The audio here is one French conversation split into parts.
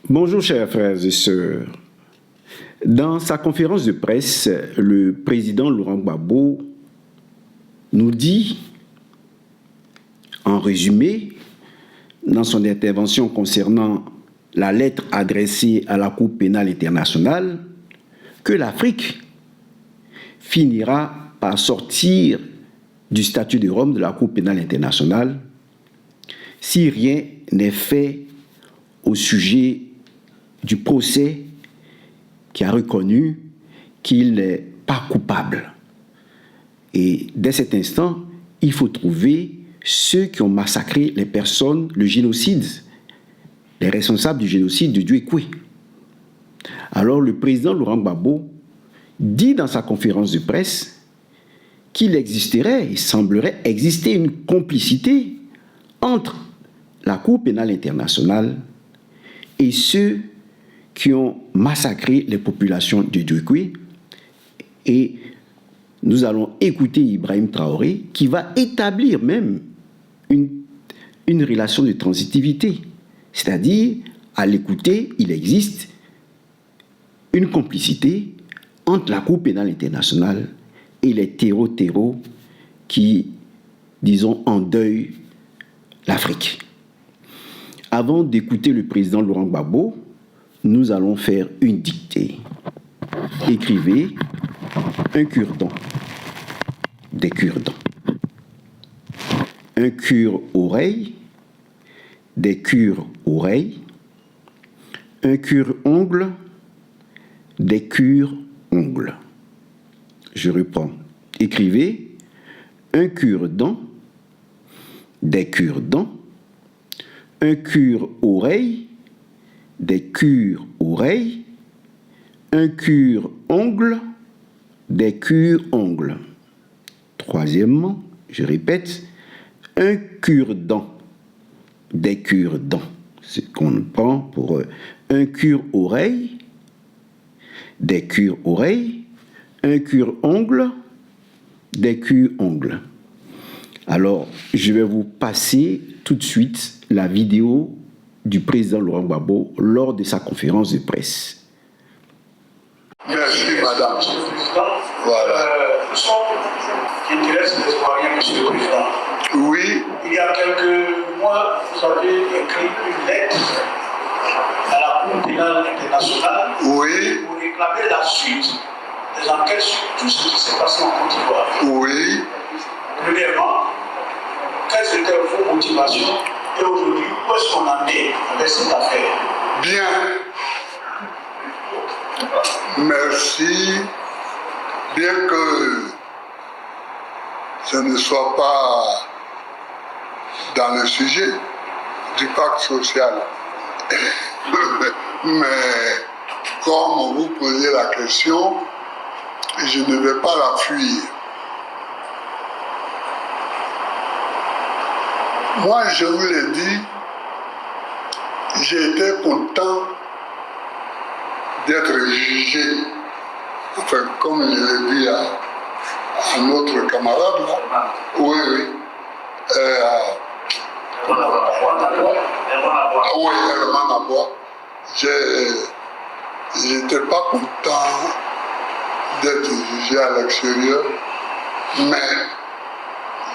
Bonjour chers frères et sœurs. Dans sa conférence de presse, le président Laurent Gbagbo nous dit, en résumé, dans son intervention concernant la lettre adressée à la Cour pénale internationale, que l'Afrique finira par sortir du statut de Rome de la Cour pénale internationale si rien n'est fait au sujet du procès qui a reconnu qu'il n'est pas coupable. Et dès cet instant, il faut trouver ceux qui ont massacré les personnes, le génocide, les responsables du génocide de Dieukwe. Alors le président Laurent Gbagbo dit dans sa conférence de presse qu'il existerait, il semblerait exister une complicité entre la Cour pénale internationale et ceux qui ont massacré les populations de Dieukwe. Et nous allons écouter Ibrahim Traoré qui va établir même une relation de transitivité. C'est-à-dire, à l'écouter, il existe une complicité entre la Cour pénale internationale et les terreaux qui, disons, endeuillent l'Afrique. Avant d'écouter le président Laurent Gbagbo, nous allons faire une dictée. Écrivez un cure-dent, des cure-dents. Un cure-oreille, des cure-oreilles. Un cure-ongle, des cure-ongles. Je reprends. Écrivez un cure-dent, des cure-dents. Un cure-oreille, des cure-oreilles. Un cure-ongle, des cure-ongles. Troisièmement, je répète, un cure-dent, des cure-dents. C'est ce qu'on prend pour un cure-oreille, des cure-oreilles, un cure-ongle, des cure-ongles. Alors, je vais vous passer tout de suite la vidéo du président Laurent Gbagbo lors de sa conférence de presse. Merci, madame. Monsieur le Président, voilà. Nous sommes qui intéressent les Ivoiriens, Monsieur le Président. Oui. Il y a quelques mois, vous avez écrit une lettre à la Cour pénale internationale. Oui. Pour réclamer la suite des enquêtes sur tout ce qui s'est passé en Côte d'Ivoire. Oui. Premièrement, quelles étaient vos motivations et aujourd'hui, où est-ce qu'on en est avec cette affaire? Bien. Merci. Bien que ce ne soit pas dans le sujet du pacte social, mais comme vous posez la question, je ne vais pas la fuir. Moi, je vous l'ai dit, j'étais content d'être jugé, enfin, comme je l'ai dit à notre camarade, là. Oui, oui. Oui, Herman Abois. J'étais pas content d'être jugé à l'extérieur, mais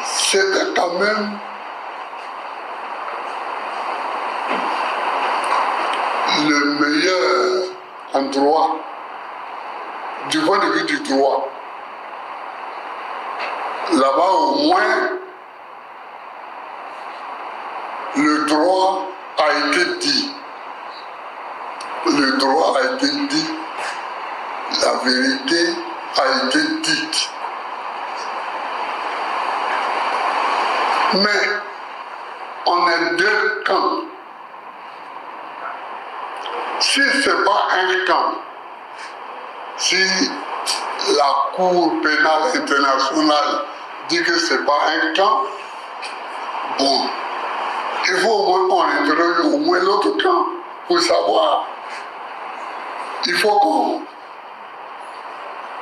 c'était quand même le meilleur endroit du point de vue du droit. Là-bas, au moins, le droit a été dit. Le droit a été dit. La vérité a été dite. Mais on est deux camps. Si ce n'est pas un camp, si la Cour pénale internationale dit que ce n'est pas un camp, bon, il faut au moins qu'on interroge au moins l'autre camp pour savoir. Il faut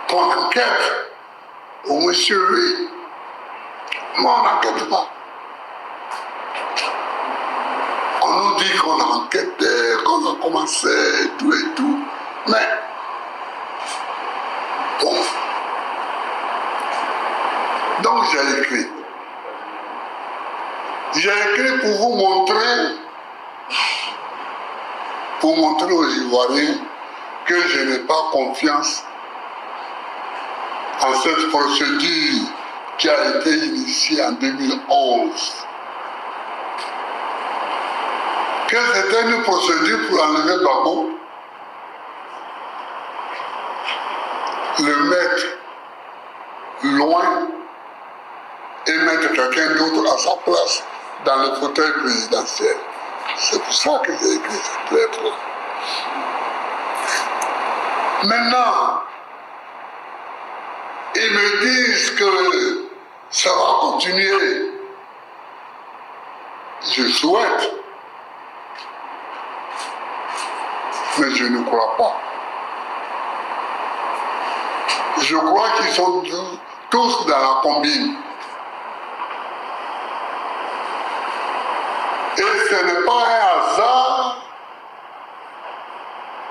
qu'on enquête au moins sur lui. Mais on n'enquête pas. On nous dit qu'on enquête, qu'on a commencé Français, et tout. Mais, bon. Donc j'ai écrit. J'ai écrit pour vous montrer aux Ivoiriens que je n'ai pas confiance en cette procédure qui a été initiée en 2011. Que c'était une procédure pour enlever Gbagbo, le mettre loin et mettre quelqu'un d'autre à sa place dans le fauteuil présidentiel. C'est pour ça que j'ai écrit cette lettre-là. Maintenant, ils me disent que ça va continuer. Je souhaite, mais je ne crois pas. Je crois qu'ils sont tous dans la combine. Et ce n'est pas un hasard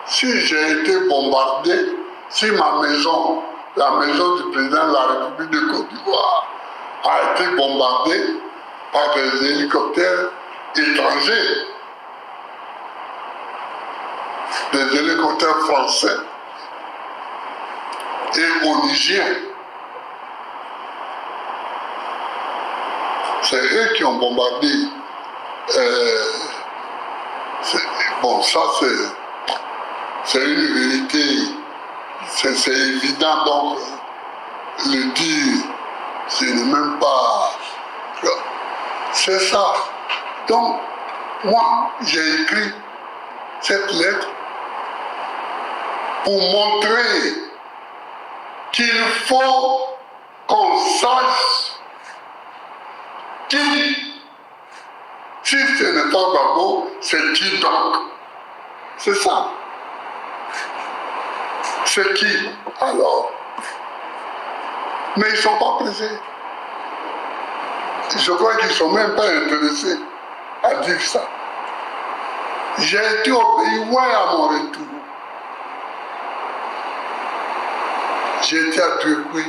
si j'ai été bombardé, si ma maison, la maison du président de la République de Côte d'Ivoire, a été bombardée par des hélicoptères étrangers, des hélicoptères français et onusiens. C'est eux qui ont bombardé. Bon, ça c'est une vérité, c'est évident, donc le dire, ce n'est même pas... C'est ça. Donc, moi, j'ai écrit cette lettre pour montrer qu'il faut qu'on sache qui. Si ce n'est pas Gbagbo, c'est qui donc? C'est ça. C'est qui alors? Mais ils ne sont pas pressés. Je crois qu'ils ne sont même pas intéressés à dire ça. J'ai été au pays, ouais, à mon retour. J'ai été à Duekwe.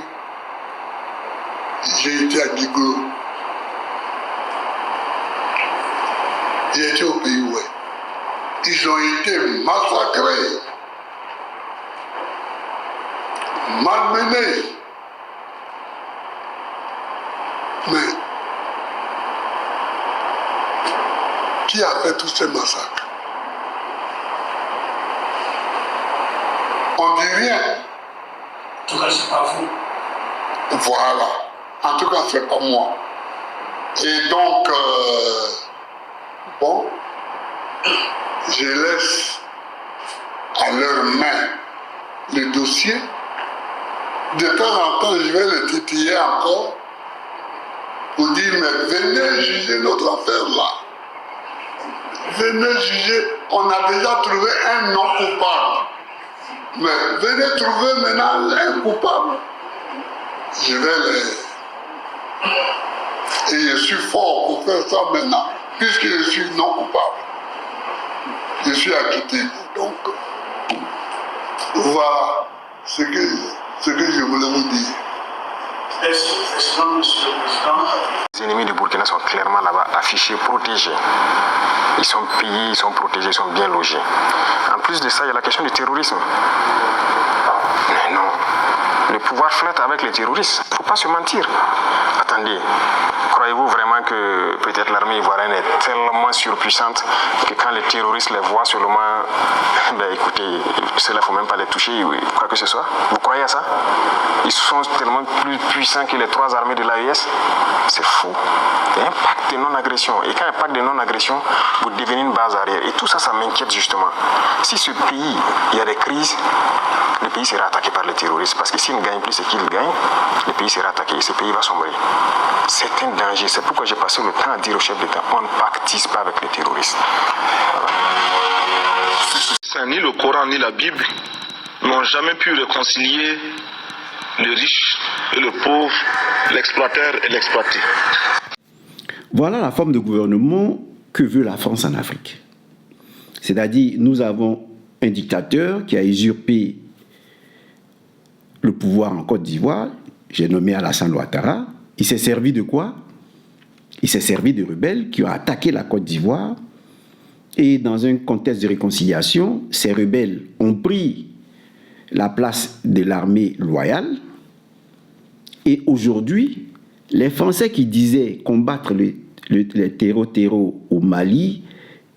J'ai été à Guiglo. J'ai été au pays, ouais. Ils ont été massacrés, malmenés. Mais qui a fait tous ces massacres? On ne dit rien. En tout cas, c'est pas vous. Voilà. En tout cas, c'est pas moi. Et donc, bon, je laisse à leurs mains le dossier. De temps en temps, je vais le titiller encore pour dire, mais venez juger notre affaire là. Venez juger, on a déjà trouvé un non coupable. Mais venez trouver maintenant un coupable. Je vais les... Et je suis fort pour faire ça maintenant, puisque je suis non coupable. Je suis acquitté. Donc, voilà ce que je voulais vous dire. Les ennemis du Burkina sont clairement là-bas, affichés, protégés. Ils sont payés, ils sont protégés, ils sont bien logés. En plus de ça, il y a la question du terrorisme. Mais non, le pouvoir flotte avec les terroristes. Il ne faut pas se mentir. Attendez, croyez-vous vraiment que peut-être l'armée ivoirienne est tellement surpuissante que quand les terroristes les voient seulement, ben écoutez, cela il ne faut même pas les toucher, quoi que ce soit. Vous croyez à ça? Ils sont tellement plus puissants que les 3 armées de l'AES. C'est fou. Il y a un pacte de non-agression. Et quand il y a un pacte de non-agression, vous devenez une base arrière. Et tout ça, ça m'inquiète justement. Si ce pays, il y a des crises, le pays sera attaqué par les terroristes. Parce que s'ils ne gagnent plus ce qu'ils gagnent, le pays sera attaqué et ce pays va sombrer. C'est un danger. C'est pourquoi j'ai passé le temps à dire au chef d'État, on ne pactise pas avec les terroristes. Voilà. Ni le Coran ni la Bible n'ont jamais pu réconcilier le riche et le pauvre, l'exploiteur et l'exploité. Voilà la forme de gouvernement que veut la France en Afrique. C'est-à-dire, nous avons un dictateur qui a usurpé le pouvoir en Côte d'Ivoire. J'ai nommé Alassane Ouattara. Il s'est servi de quoi? Il s'est servi de rebelles qui ont attaqué la Côte d'Ivoire. Et dans un contexte de réconciliation, ces rebelles ont pris la place de l'armée loyale. Et aujourd'hui, les Français qui disaient combattre les terreaux au Mali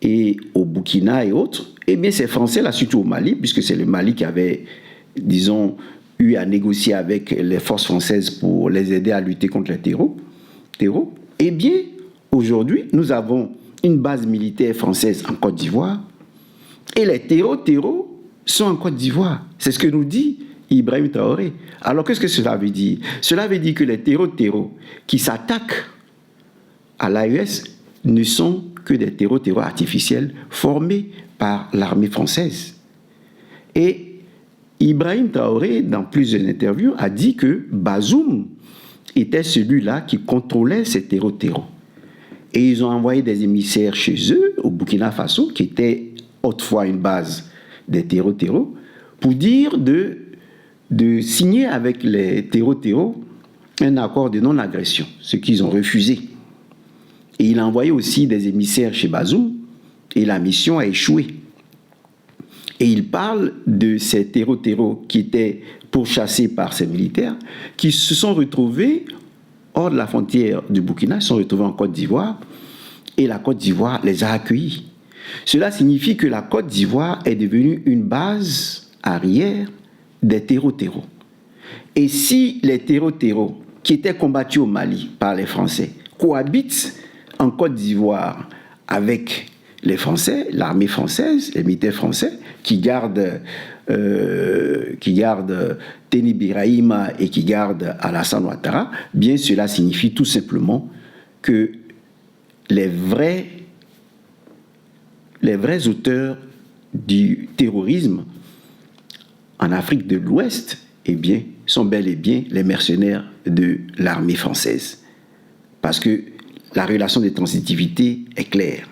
et au Burkina et autres, eh bien ces Français-là, surtout au Mali, puisque c'est le Mali qui avait, disons, eu à négocier avec les forces françaises pour les aider à lutter contre les terreaux, eh bien, aujourd'hui, nous avons une base militaire française en Côte d'Ivoire et les terreaux sont en Côte d'Ivoire. C'est ce que nous dit Ibrahim Traoré. Alors, qu'est-ce que cela veut dire? Cela veut dire que les terreaux qui s'attaquent à l'AES ne sont que des terreaux artificiels formés par l'armée française. Et Ibrahim Traoré, dans plusieurs interviews, a dit que Bazoum était celui-là qui contrôlait ces terreaux. Et ils ont envoyé des émissaires chez eux, au Burkina Faso, qui était autrefois une base des terreaux, pour dire de signer avec les terreaux un accord de non-agression, ce qu'ils ont refusé. Et il a envoyé aussi des émissaires chez Bazoum, et la mission a échoué. Et il parle de ces terreaux qui étaient pourchassés par ces militaires, qui se sont retrouvés hors de la frontière du Burkina, ils sont retrouvés en Côte d'Ivoire, et la Côte d'Ivoire les a accueillis. Cela signifie que la Côte d'Ivoire est devenue une base arrière des terreaux. Et si les terreaux qui étaient combattus au Mali par les Français cohabitent en Côte d'Ivoire avec les Français, l'armée française, les militaires français, qui gardent Teni Birahima et qui gardent Alassane Ouattara, bien cela signifie tout simplement que les vrais auteurs du terrorisme en Afrique de l'Ouest, eh bien, sont bel et bien les mercenaires de l'armée française. Parce que la relation de transitivité est claire.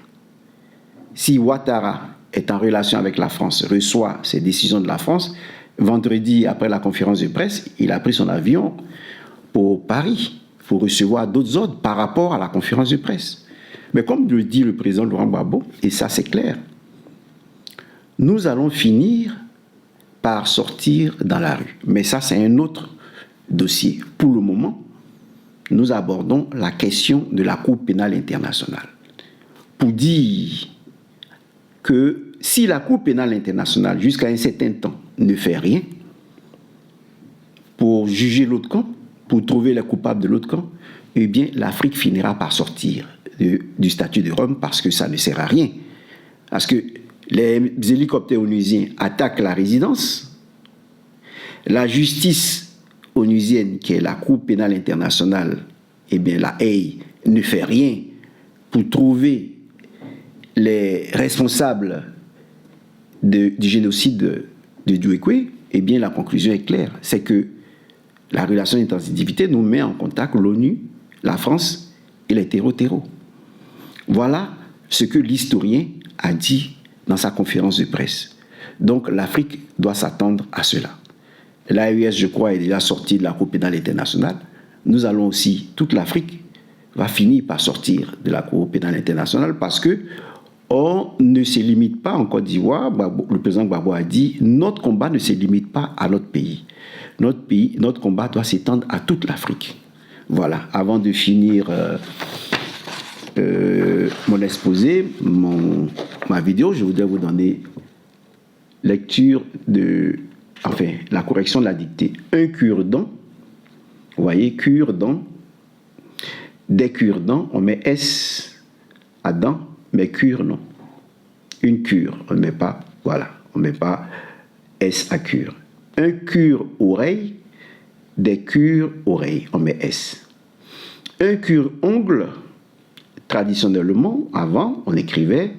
Si Ouattara est en relation avec la France, reçoit ces décisions de la France, vendredi, après la conférence de presse, il a pris son avion pour Paris, pour recevoir d'autres ordres par rapport à la conférence de presse. Mais comme le dit le président Laurent Gbagbo, et ça c'est clair, nous allons finir par sortir dans la rue. Mais ça c'est un autre dossier. Pour le moment, nous abordons la question de la Cour pénale internationale. Pour dire que si la Cour pénale internationale, jusqu'à un certain temps, ne fait rien pour juger l'autre camp, pour trouver les coupables de l'autre camp, eh bien, l'Afrique finira par sortir du statut de Rome parce que ça ne sert à rien. Parce que les hélicoptères onusiens attaquent la résidence, la justice onusienne, qui est la Cour pénale internationale, eh bien, la Haye, ne fait rien pour trouver les responsables du génocide de Djouekwe, eh bien, la conclusion est claire. C'est que la relation d'intransitivité nous met en contact l'ONU, la France et les terreaux. Voilà ce que l'historien a dit dans sa conférence de presse. Donc, l'Afrique doit s'attendre à cela. L'AES, je crois, est déjà sortie de la Cour pénale internationale. Nous allons aussi, toute l'Afrique va finir par sortir de la Cour pénale internationale parce que on ne se limite pas en Côte d'Ivoire. Le président Gbagbo a dit, notre combat ne se limite pas à notre pays. Notre combat doit s'étendre à toute l'Afrique. Voilà, avant de finir mon exposé, ma vidéo, je voudrais vous donner lecture la correction de la dictée. Un cure-dent, vous voyez, cure-dent, des cure-dents, on met S à dent, mais cure, non. Une cure, on ne met pas, voilà, on ne met pas S à cure. Un cure-oreille, des cure-oreilles, on met S. Un cure-ongle, traditionnellement, avant, on écrivait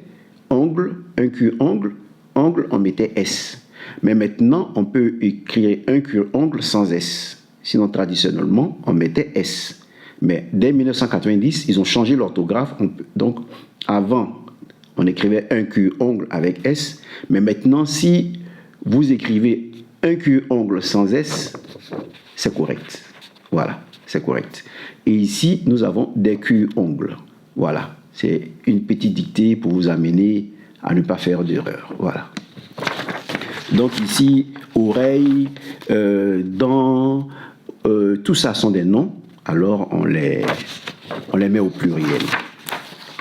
ongle, un cure-ongle, ongle, on mettait S. Mais maintenant, on peut écrire un cure-ongle sans S. Sinon, traditionnellement, on mettait S. Mais dès 1990, ils ont changé l'orthographe. Donc, avant, on écrivait un cul-ongle avec S, mais maintenant, si vous écrivez un cul-ongle sans S, c'est correct. Voilà, c'est correct. Et ici, nous avons des cul-ongles. Voilà, c'est une petite dictée pour vous amener à ne pas faire d'erreur. Voilà. Donc ici, oreille, dents, tout ça sont des noms. Alors on les met au pluriel.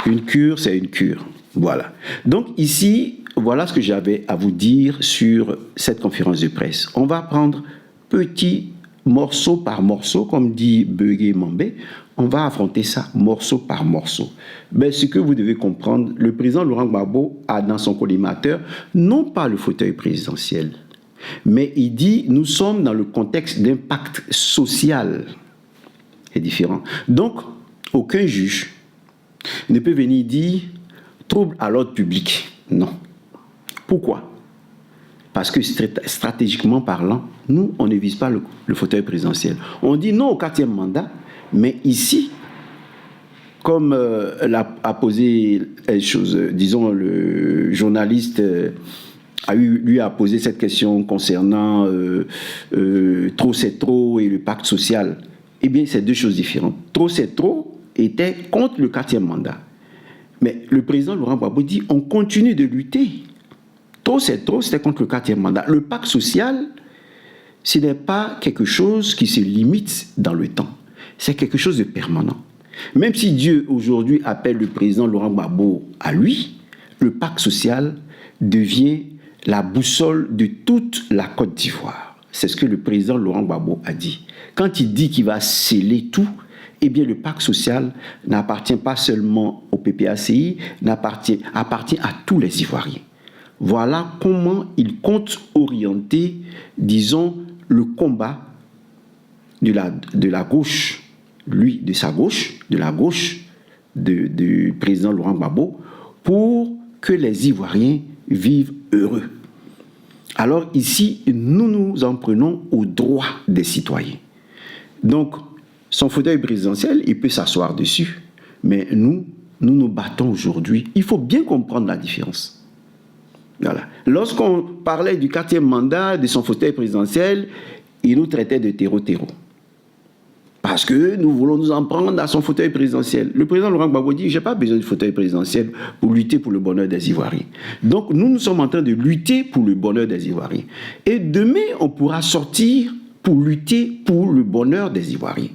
Une cure, c'est une cure. Voilà. Donc ici, voilà ce que j'avais à vous dire sur cette conférence de presse. On va prendre petit morceau par morceau, comme dit Begué Mambé. On va affronter ça morceau par morceau. Mais ce que vous devez comprendre, le président Laurent Gbagbo a dans son collimateur non pas le fauteuil présidentiel, mais il dit nous sommes dans le contexte d'impact social. C'est différent. Donc, aucun juge ne peut venir dire trouble à l'ordre public. Non. Pourquoi? Parce que stratégiquement parlant, nous, on ne vise pas le fauteuil présidentiel. On dit non au 4e mandat, mais ici, comme a posé les choses, disons, le journaliste lui a posé cette question concernant trop c'est trop et le pacte social. Eh bien, c'est deux choses différentes. Trop c'est trop était contre le 4e mandat. Mais le président Laurent Gbagbo dit on continue de lutter. Trop c'est trop, c'était contre le 4e mandat. Le pacte social, ce n'est pas quelque chose qui se limite dans le temps. C'est quelque chose de permanent. Même si Dieu aujourd'hui appelle le président Laurent Gbagbo à lui, le pacte social devient la boussole de toute la Côte d'Ivoire. C'est ce que le président Laurent Gbagbo a dit. Quand il dit qu'il va sceller tout, eh bien le pacte social n'appartient pas seulement au PPACI, appartient à tous les Ivoiriens. Voilà comment il compte orienter, disons, le combat de la gauche, lui, de sa gauche, de la gauche du président Laurent Gbagbo, pour que les Ivoiriens vivent heureux. Alors ici, nous nous en prenons aux droits des citoyens. Donc, son fauteuil présidentiel, il peut s'asseoir dessus, mais nous nous battons aujourd'hui. Il faut bien comprendre la différence. Voilà. Lorsqu'on parlait du 4e mandat, de son fauteuil présidentiel, il nous traitait de terreau-terreau. Parce que nous voulons nous en prendre à son fauteuil présidentiel. Le président Laurent Gbagbo dit, je n'ai pas besoin du fauteuil présidentiel pour lutter pour le bonheur des Ivoiriens. Donc nous sommes en train de lutter pour le bonheur des Ivoiriens. Et demain, on pourra sortir pour lutter pour le bonheur des Ivoiriens.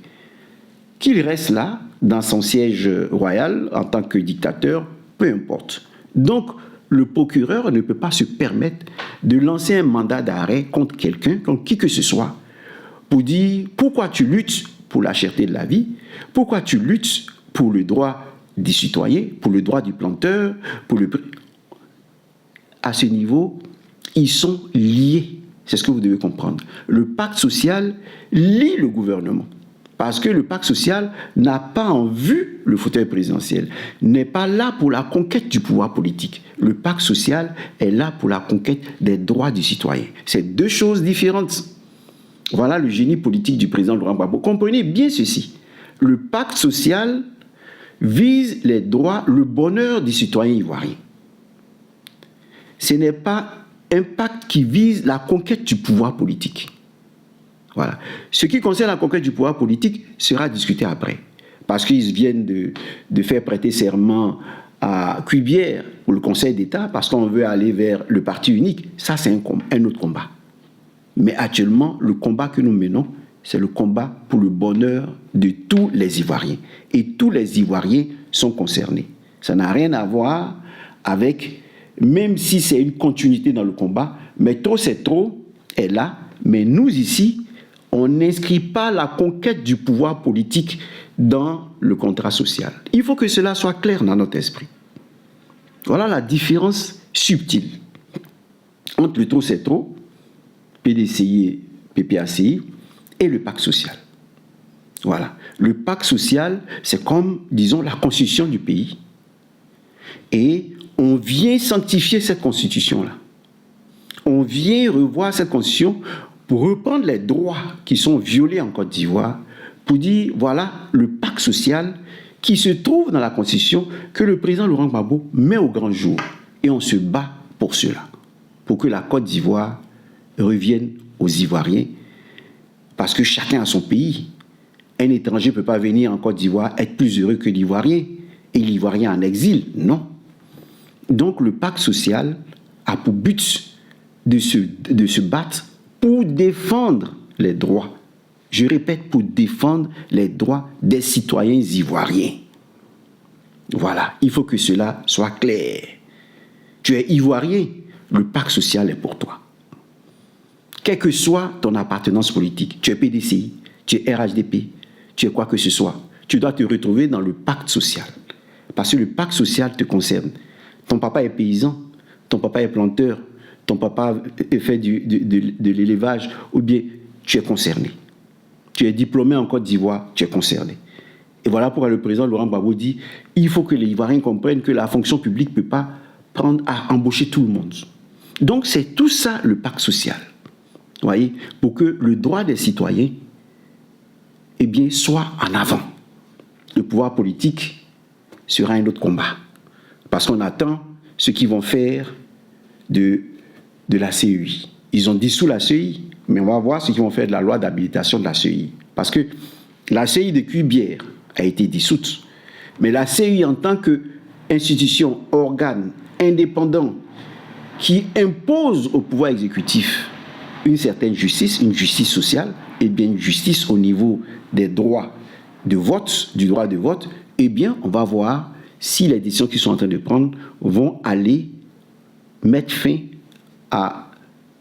Qu'il reste là, dans son siège royal, en tant que dictateur, peu importe. Donc, le procureur ne peut pas se permettre de lancer un mandat d'arrêt contre quelqu'un, contre qui que ce soit, pour dire pourquoi tu luttes pour la cherté de la vie, pourquoi tu luttes pour le droit des citoyens, pour le droit du planteur, à ce niveau, ils sont liés. C'est ce que vous devez comprendre. Le pacte social lie le gouvernement. Parce que le pacte social n'a pas en vue le fauteuil présidentiel, n'est pas là pour la conquête du pouvoir politique. Le pacte social est là pour la conquête des droits du citoyen. C'est deux choses différentes. Voilà le génie politique du président Laurent Gbagbo. Comprenez bien ceci. Le pacte social vise les droits, le bonheur des citoyens ivoiriens. Ce n'est pas un pacte qui vise la conquête du pouvoir politique. Voilà. Ce qui concerne la conquête du pouvoir politique sera discuté après. Parce qu'ils viennent de faire prêter serment à Cubière pour le Conseil d'État, parce qu'on veut aller vers le parti unique. Ça, c'est un autre combat. Mais actuellement, le combat que nous menons, c'est le combat pour le bonheur de tous les Ivoiriens. Et tous les Ivoiriens sont concernés. Ça n'a rien à voir avec, même si c'est une continuité dans le combat, mais trop c'est trop est là. Mais nous ici, on n'inscrit pas la conquête du pouvoir politique dans le contrat social. Il faut que cela soit clair dans notre esprit. Voilà la différence subtile entre le trop c'est trop, PDCI, PPACI, et le pacte social. Voilà. Le pacte social, c'est comme, disons, la constitution du pays. Et on vient sanctifier cette constitution-là. On vient revoir cette constitution pour reprendre les droits qui sont violés en Côte d'Ivoire, pour dire, voilà, le pacte social, qui se trouve dans la Constitution que le président Laurent Gbagbo met au grand jour. Et on se bat pour cela, pour que la Côte d'Ivoire revienne aux Ivoiriens, parce que chacun a son pays. Un étranger ne peut pas venir en Côte d'Ivoire être plus heureux que l'Ivoirien, et l'Ivoirien en exil, non. Donc le pacte social a pour but de se battre pour défendre les droits. Je répète, pour défendre les droits des citoyens ivoiriens. Voilà, il faut que cela soit clair. Tu es ivoirien, le pacte social est pour toi. Quelle que soit ton appartenance politique, tu es PDCI, tu es RHDP, tu es quoi que ce soit, tu dois te retrouver dans le pacte social. Parce que le pacte social te concerne. Ton papa est paysan, ton papa est planteur, ton papa fait de l'élevage, ou bien tu es concerné. Tu es diplômé en Côte d'Ivoire, tu es concerné. Et voilà pourquoi le président Laurent Gbagbo dit il faut que les Ivoiriens comprennent que la fonction publique ne peut pas prendre à embaucher tout le monde. Donc c'est tout ça le pacte social. Vous voyez, pour que le droit des citoyens soit en avant. Le pouvoir politique sera un autre combat. Parce qu'on attend ce qu'ils vont faire de la CEI. Ils ont dissous la CEI, mais on va voir ce qu'ils vont faire de la loi d'habilitation de la CEI. Parce que la CEI de Cuibière a été dissoute. Mais la CEI en tant qu'institution, organe, indépendant, qui impose au pouvoir exécutif une certaine justice, une justice sociale, et bien une justice au niveau des droits de vote, du droit de vote, eh bien, on va voir si les décisions qu'ils sont en train de prendre vont aller mettre fin à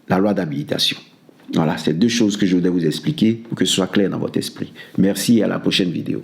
la loi d'habilitation. Voilà, c'est deux choses que je voudrais vous expliquer pour que ce soit clair dans votre esprit. Merci et à la prochaine vidéo.